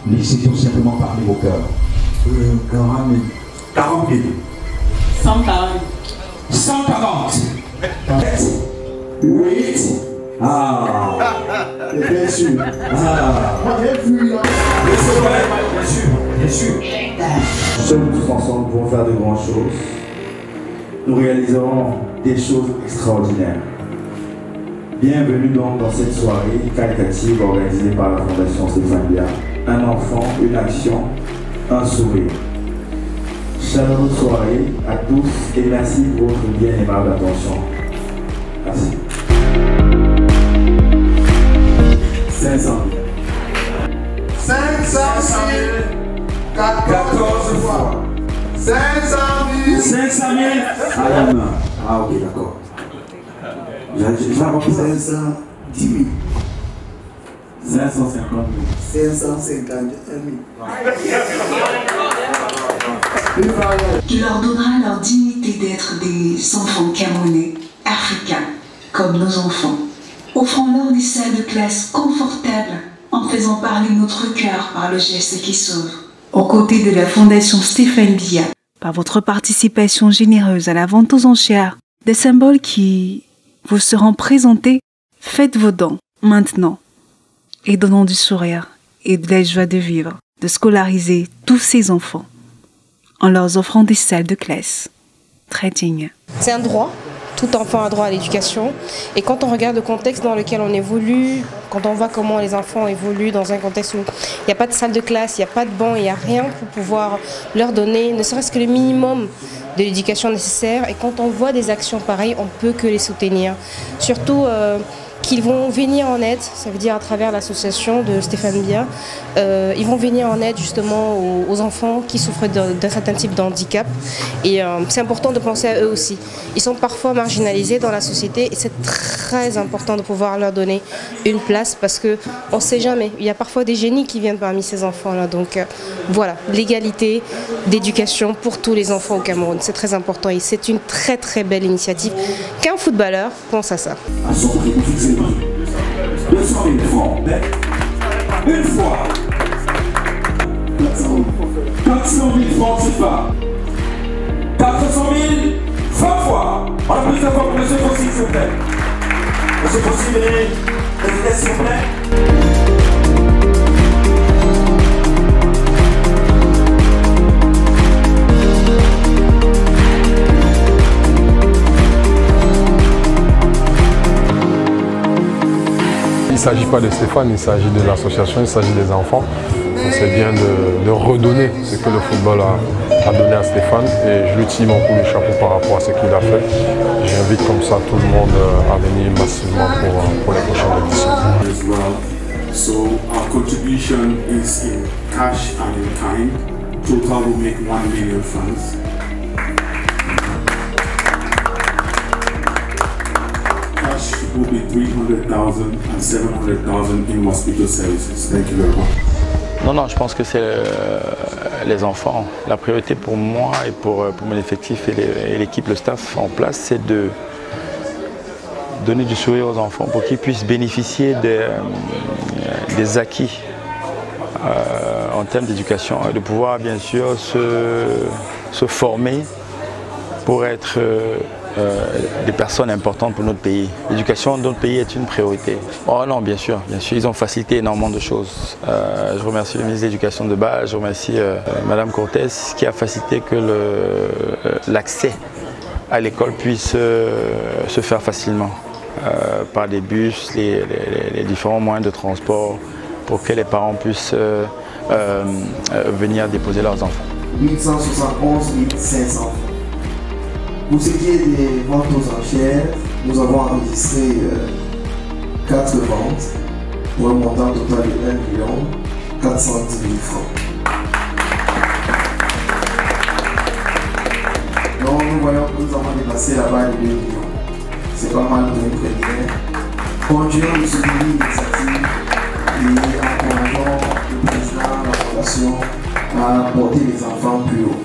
Laissez tout simplement parler vos cœurs. 40 000. 40 000. 140. 140. 8. Ah. Bien sûr. Ah. Moi, j'ai vu là. Bien sûr. Bien sûr. Seuls tous ensemble pouvons faire de grandes choses. Nous réaliserons des choses extraordinaires. Bienvenue donc dans cette soirée caritative organisée par la Fondation Stéphane Bia. Un enfant, une action, un sourire. Chaleureuse soirée à tous et merci pour votre bien aimable attention. Merci. 500 000. 500 000. 14 fois. 500 000. 500 000. Ah ok, d'accord. Je vais avoir 510 000. 550 000. 551 000. Tu leur donneras leur dignité d'être des enfants camerounais, africains, comme nos enfants. Offrons-leur des salles de classe confortables en faisant parler notre cœur par le geste qui sauve. Aux côtés de la Fondation Stéphane Bia, par votre participation généreuse à la vente aux enchères, des symboles qui vous seront présentés, faites vos dons maintenant et donnons du sourire et de la joie de vivre, de scolariser tous ces enfants en leur offrant des salles de classe très dignes. C'est un droit, tout enfant a droit à l'éducation et quand on regarde le contexte dans lequel on évolue, quand on voit comment les enfants évoluent dans un contexte où il n'y a pas de salle de classe, il n'y a pas de banc, il n'y a rien pour pouvoir leur donner ne serait-ce que le minimum de l'éducation nécessaire et quand on voit des actions pareilles, on ne peut que les soutenir. Surtout qu'ils vont venir en aide, ça veut dire à travers l'association de Stéphane Bia, ils vont venir en aide justement aux enfants qui souffrent d'un certain type de handicap et c'est important de penser à eux aussi. Ils sont parfois marginalisés dans la société et c'est très important de pouvoir leur donner une place parce qu'on ne sait jamais, il y a parfois des génies qui viennent parmi ces enfants-là, donc voilà, l'égalité d'éducation pour tous les enfants au Cameroun, c'est très important et c'est une très très belle initiative qu'un footballeur pense à ça. À son prix fixé 200 000 francs. Une fois. 400 000 francs, c'est pas. 400 000, 20 fois. On a plus de fois pour monsieur Fossi, s'il vous plaît. Monsieur Fossi, venez, s'il vous plaît. Il ne s'agit pas de Stéphane, il s'agit de l'association, il s'agit des enfants. C'est bien de redonner ce que le football a donné à Stéphane et je lui tire mon coup de chapeau par rapport à ce qu'il a fait. J'invite comme ça tout le monde à venir massivement pour les prochaines éditions. So our contribution is in cash and in kind. Total will make 1 million francs. Will be 300,000 and 700,000 in hospital services. Thank you very much. Non, je pense que c'est les enfants. La priorité pour moi et pour mon effectif et l'équipe, le staff en place, c'est de donner du sourire aux enfants pour qu'ils puissent bénéficier des acquis en termes d'éducation et de pouvoir bien sûr se former pour être des personnes importantes pour notre pays. L'éducation de notre pays est une priorité. Oh non, bien sûr, ils ont facilité énormément de choses. Je remercie le ministre de l'Éducation de base, je remercie Madame Cortez qui a facilité que l'accès à l'école puisse se faire facilement par des bus, les différents moyens de transport pour que les parents puissent venir déposer leurs enfants. 871 500. Pour ce qui est des ventes aux enchères, nous avons enregistré 4 ventes pour un montant total de 1 410 000 francs. Donc nous voyons que nous avons dépassé la barre de 2 millions. C'est pas mal pour une première. Continuons de soutenir l'initiative et encourageons le président de la fondation à porter les enfants plus haut.